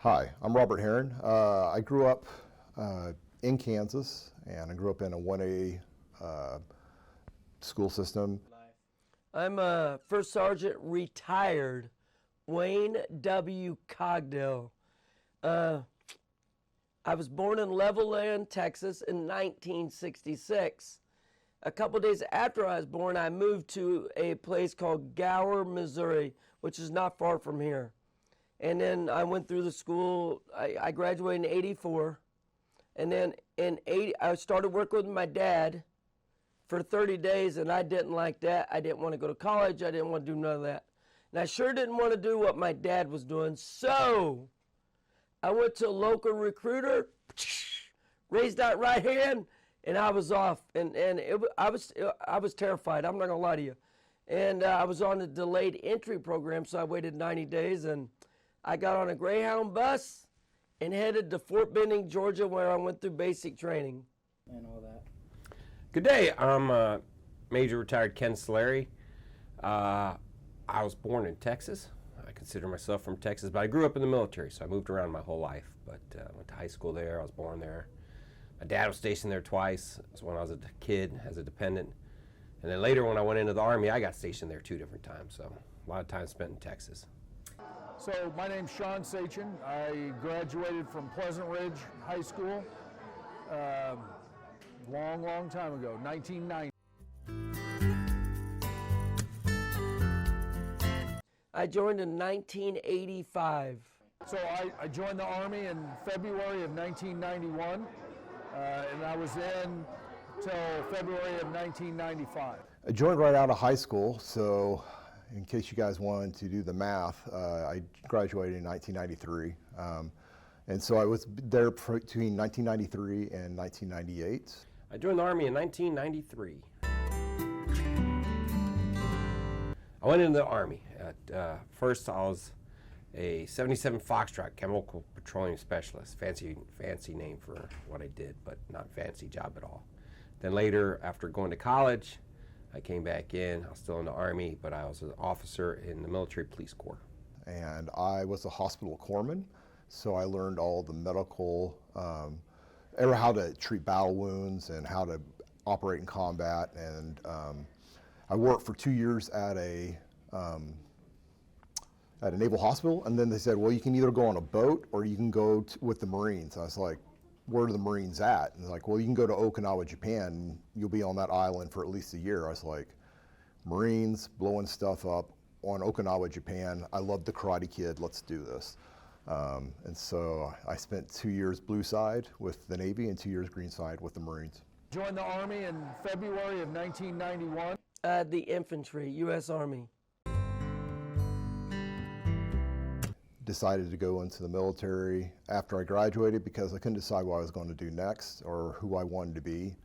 Hi, I'm Robert Heron. I grew up in Kansas, and I grew up in a 1A school system. I'm a First Sergeant retired Wayne W. Cogdell. I was born in Levelland, Texas in 1966. A couple days after I was born, I moved to a place called Gower, Missouri, which is not far from here. And then I went through the school. I graduated in '84. And then in I started working with my dad for 30 days, and I didn't like that. I didn't want to go to college. I didn't want to do none of that. And I sure didn't want to do what my dad was doing. So I went to a local recruiter, raised that right hand, and I was off. And I was terrified. I'm not going to lie to you. And I was on a delayed entry program, so I waited 90 days, and I got on a Greyhound bus and headed to Fort Benning, Georgia, where I went through basic training. And all that. Good day. I'm Major Retired Ken Solari. I was born in Texas. I consider myself from Texas, but I grew up in the military, so I moved around my whole life. But went to high school there. I was born there. My dad was stationed there twice. It was when I was a kid as a dependent. And then later when I went into the Army, I got stationed there 2 different times. So a lot of time spent in Texas. So my name's Sean Sachin. I graduated from Pleasant Ridge High School long time ago, 1990. I joined in 1985. So I joined the Army in February of 1991, and I was in till February of 1995. I joined right out of high school, so in case you guys wanted to do the math, I graduated in 1993. And so I was there between 1993 and 1998. I joined the Army in 1993. I went into the Army. First, I was a 77 Foxtrot Chemical Petroleum Specialist. Fancy name for what I did, but not fancy job at all. Then later, after going to college, I came back in. I was still in the Army, but I was an officer in the Military Police Corps. And I was a hospital corpsman, so I learned all the medical, how to treat battle wounds and how to operate in combat. And I worked for 2 years at a naval hospital, and then they said, well, you can either go on a boat or you can go with the Marines. I was like, where are the Marines at? And they're like, well, you can go to Okinawa, Japan, and you'll be on that island for at least a year. I was like, Marines, blowing stuff up on Okinawa, Japan. I love the Karate Kid, let's do this. And so I spent 2 years blue side with the Navy and 2 years green side with the Marines. Joined the Army in February of 1991. The infantry, U.S. Army. Decided to go into the military after I graduated because I couldn't decide what I was going to do next or who I wanted to be.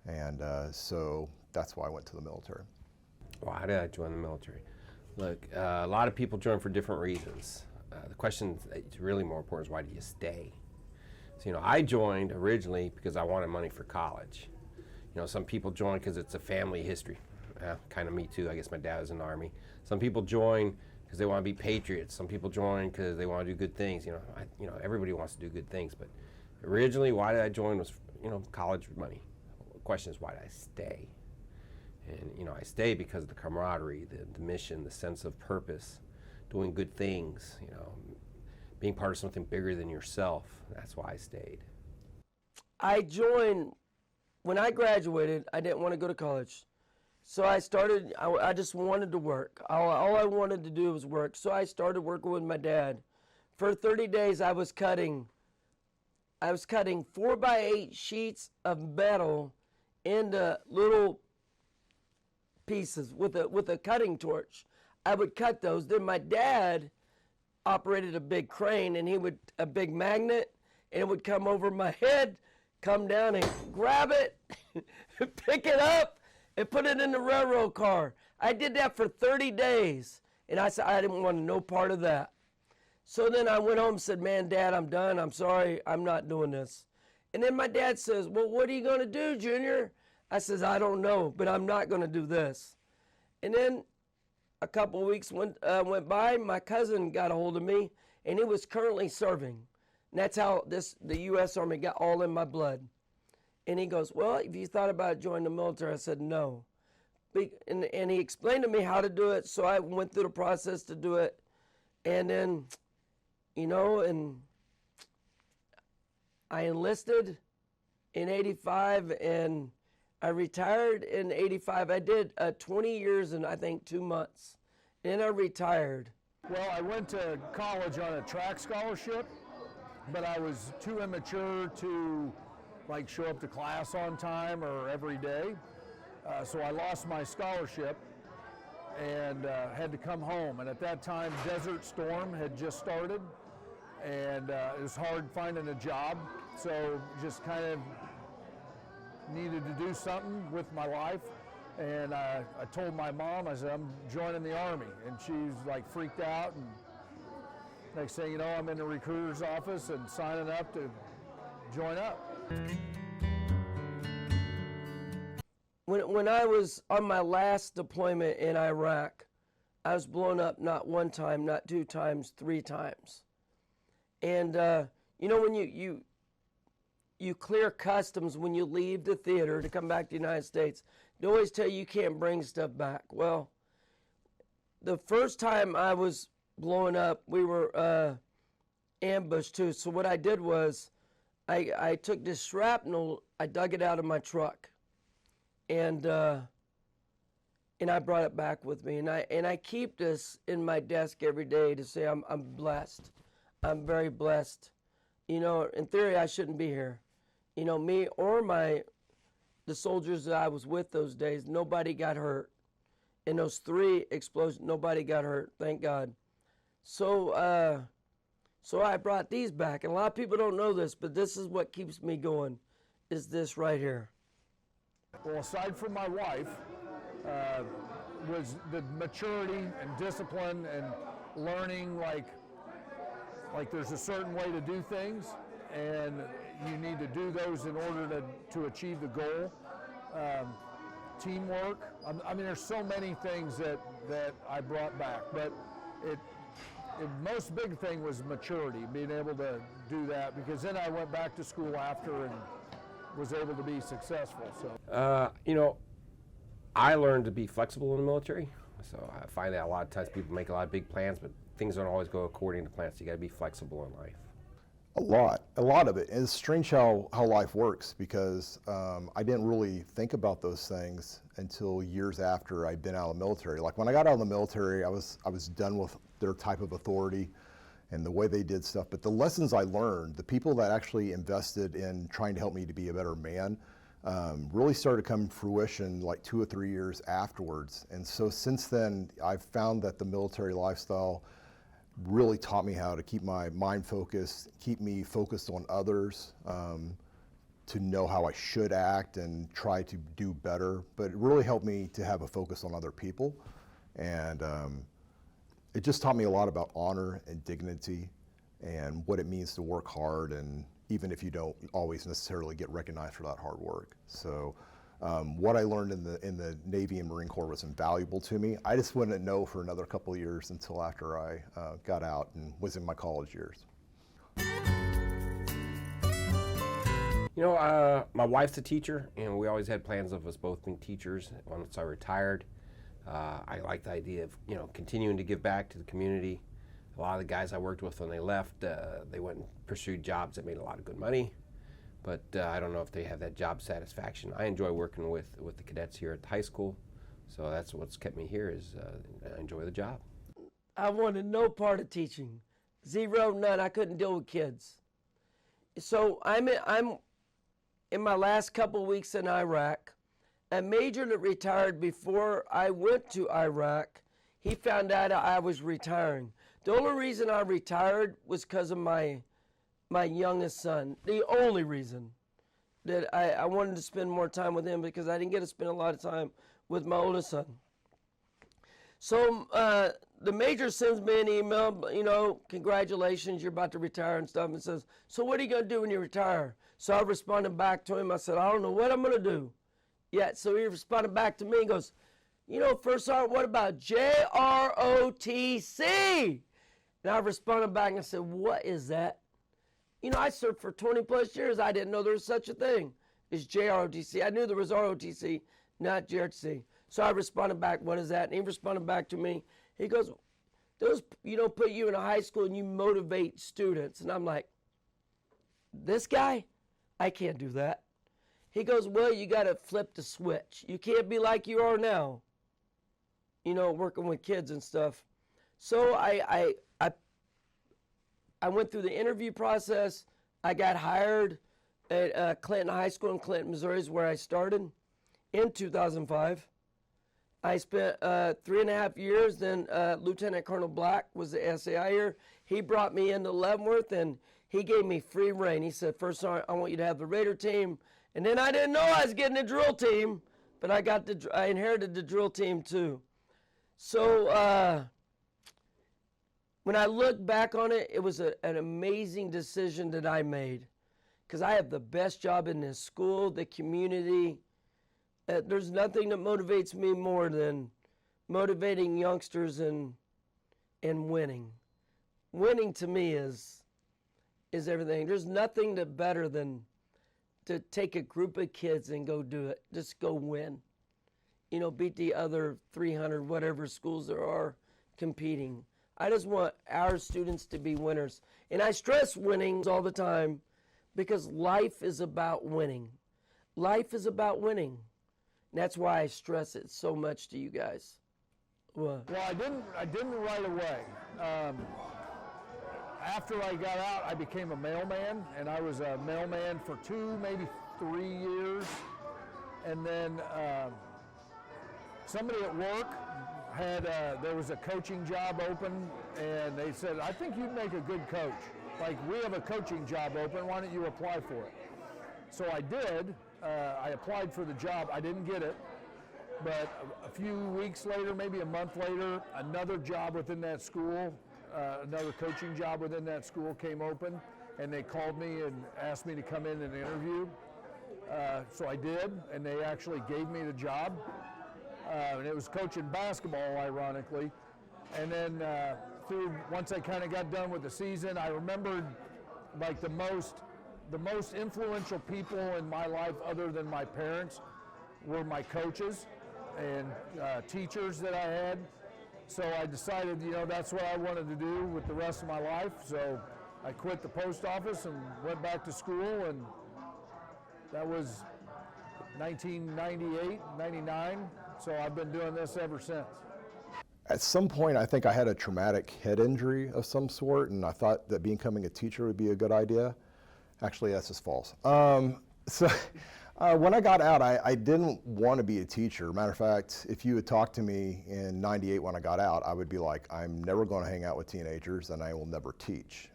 And so that's why I went to the military. Why did I join the military? Look, a lot of people join for different reasons. The question that's really more important is why do you stay? So, I joined originally because I wanted money for college. Some people join because it's a family history. Kind of me too. I guess my dad was in the Army. Some people join because they want to be patriots. Some people join because they want to do good things. Everybody wants to do good things. But originally, why did I join was, college money. The question is, why did I stay? And, I stay because of the camaraderie, the mission, the sense of purpose, doing good things, being part of something bigger than yourself. That's why I stayed. I joined, when I graduated, I didn't want to go to college. So I just wanted to work. All I wanted to do was work. So I started working with my dad. For 30 days, I was cutting 4x8 sheets of metal into little pieces with a cutting torch. I would cut those. Then my dad operated a big crane, and a big magnet, and it would come over my head, come down and grab it, pick it up, and put it in the railroad car. I did that for 30 days, and I said I didn't want no part of that. So then I went home and said, man, Dad, I'm done. I'm sorry. I'm not doing this. And then my dad says, well, what are you going to do, Junior? I says, I don't know, but I'm not going to do this. And then a couple of weeks went by. My cousin got a hold of me, and he was currently serving. And that's how the U.S. Army got all in my blood. And he goes, well, have you thought about joining the military? I said, no. And he explained to me how to do it, so I went through the process to do it. And then, and I enlisted in 85, and I retired in 85. I did 20 years and I think 2 months. Then I retired. Well, I went to college on a track scholarship, but I was too immature to show up to class on time or every day. So I lost my scholarship and had to come home. And at that time, Desert Storm had just started, and it was hard finding a job. So just kind of needed to do something with my life. And I told my mom, I said, I'm joining the Army. And she's freaked out. And next thing you know, I'm in the recruiter's office and signing up to join up. When I was on my last deployment in Iraq, I was blown up not one time, not 2 times, 3 times. And when you clear customs when you leave the theater to come back to the United States, they always tell you can't bring stuff back. Well, the first time I was blowing up, we were ambushed too. So what I did was I took this shrapnel, I dug it out of my truck, and I brought it back with me. And I keep this in my desk every day to say I'm blessed. I'm very blessed. In theory, I shouldn't be here. Me or the soldiers that I was with those days, nobody got hurt. In those 3 explosions, nobody got hurt, thank God. So I brought these back, and a lot of people don't know this, but this is what keeps me going, is this right here. Well, aside from my wife, was the maturity and discipline and learning like there's a certain way to do things, and you need to do those in order to achieve the goal. Teamwork. I mean, there's so many things that I brought back, but the most big thing was maturity, being able to do that, because then I went back to school after and was able to be successful. So, I learned to be flexible in the military. So I find that a lot of times people make a lot of big plans, but things don't always go according to plans. So you got to be flexible in life. A lot of it. And it's strange how life works, because I didn't really think about those things until years after I'd been out of the military. Like when I got out of the military, I was done with their type of authority and the way they did stuff. But the lessons I learned, the people that actually invested in trying to help me to be a better man, really started to come to fruition 2 or 3 years afterwards. And so since then, I've found that the military lifestyle really taught me how to keep my mind focused, keep me focused on others, to know how I should act and try to do better. But it really helped me to have a focus on other people. And it just taught me a lot about honor and dignity and what it means to work hard, and even if you don't always necessarily get recognized for that hard work. So what I learned in the Navy and Marine Corps was invaluable to me. I just wouldn't know for another couple of years until after I got out and was in my college years. My wife's a teacher, and we always had plans of us both being teachers. Once I retired, I like the idea of continuing to give back to the community. A lot of the guys I worked with when they left, they went and pursued jobs that made a lot of good money, but I don't know if they have that job satisfaction. I enjoy working with the cadets here at the high school, so that's what's kept me here, is I enjoy the job. I wanted no part of teaching. 0, none. I couldn't deal with kids. So I'm in my last couple weeks in Iraq. A major that retired before I went to Iraq, he found out I was retiring. The only reason I retired was because of my youngest son. The only reason that I wanted to spend more time with him, because I didn't get to spend a lot of time with my oldest son. So the major sends me an email, congratulations, you're about to retire and stuff, and says, so what are you going to do when you retire? So I responded back to him. I said, I don't know what I'm going to do yet. So he responded back to me and goes, First Sergeant, what about JROTC? And I responded back and I said, what is that? You know, I served for 20 plus years. I didn't know there was such a thing as JROTC. I knew there was ROTC, not JROTC. So I responded back, what is that? And he responded back to me. He goes, those, you know, put you in a high school and you motivate students. And I'm like, this guy? I can't do that. He goes, well, you got to flip the switch. You can't be like you are now, you know, working with kids and stuff. So I went through the interview process. I got hired at Clinton High School in Clinton, Missouri, is where I started in 2005. I spent 3.5 years. Then Lieutenant Colonel Black was the SAI here. He brought me into Leavenworth, and he gave me free reign. He said, first, I want you to have the Raider team. And then I didn't know I was getting a drill team, but I inherited the drill team too. So when I look back on it, it was an amazing decision that I made, because I have the best job in this school, the community. There's nothing that motivates me more than motivating youngsters and winning. Winning to me is everything. There's nothing that better than to take a group of kids and go do it. Just go win. You know, beat the other 300 whatever schools there are competing. I just want our students to be winners. And I stress winning all the time because life is about winning. Life is about winning. And that's why I stress it so much to you guys. What? Well, I didn't right away. After I got out, I became a mailman, and I was a mailman for 2, maybe 3 years. And then somebody at work had, there was a coaching job open, and they said, I think you'd make a good coach. Like, we have a coaching job open, why don't you apply for it? So I did. I applied for the job. I didn't get it. But a few weeks later, maybe a month later, another job within that school, another coaching job within that school came open, and they called me and asked me to come in and interview. So I did, and they actually gave me the job. And it was coaching basketball, ironically. And then once I kind of got done with the season, I remembered like the most influential people in my life other than my parents were my coaches and teachers that I had. So I decided, you know, that's what I wanted to do with the rest of my life. So I quit the post office and went back to school, and that was 1998, 99. So I've been doing this ever since. At some point, I think I had a traumatic head injury of some sort, and I thought that becoming a teacher would be a good idea. Actually, that's just false. When I got out, I didn't want to be a teacher. Matter of fact, if you had talked to me in '98 when I got out, I would be like, I'm never going to hang out with teenagers, and I will never teach.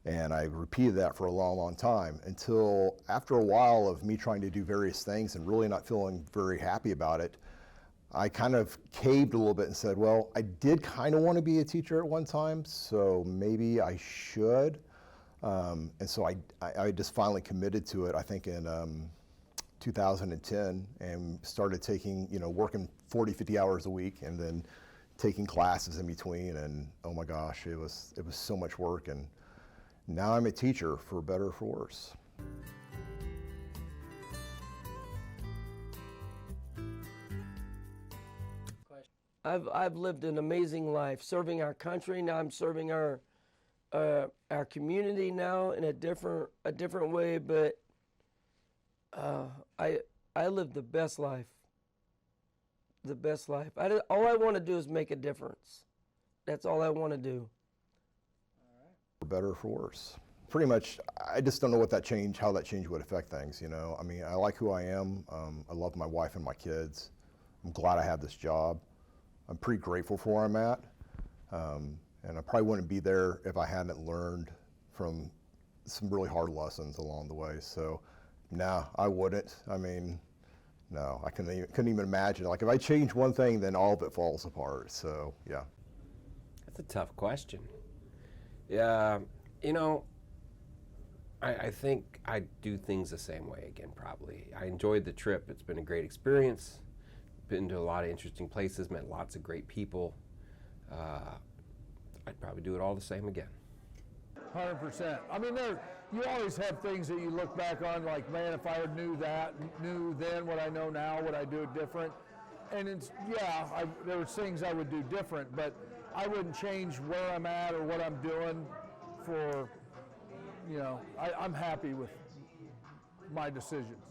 And I repeated that for a long, long time until after a while of me trying to do various things and really not feeling very happy about it, I kind of caved a little bit and said, well, I did kind of want to be a teacher at one time, so maybe I should. And so I just finally committed to it, I think in 2010, and started taking, working 40, 50 hours a week and then taking classes in between. And oh my gosh, it was so much work. And now I'm a teacher, for better or for worse. I've lived an amazing life serving our country. Now I'm serving our community now in a different way, but I live the best life. The best life. All I want to do is make a difference. That's all I want to do. For better or for worse. Pretty much, I just don't know how that change would affect things, I mean, I like who I am. I love my wife and my kids. I'm glad I have this job. I'm pretty grateful for where I'm at. And I probably wouldn't be there if I hadn't learned from some really hard lessons along the way. So, no, I wouldn't. I mean, no, I couldn't even imagine. Like, if I change one thing, then all of it falls apart. So, yeah. That's a tough question. Yeah, I think I'd do things the same way again, probably. I enjoyed the trip. It's been a great experience. Been to a lot of interesting places, met lots of great people. I'd probably do it all the same again. 100%. I mean, you always have things that you look back on, like, man, if I had knew then what I know now, would I do it different? And it's, yeah, there were things I would do different, but I wouldn't change where I'm at or what I'm doing for, I'm happy with my decisions.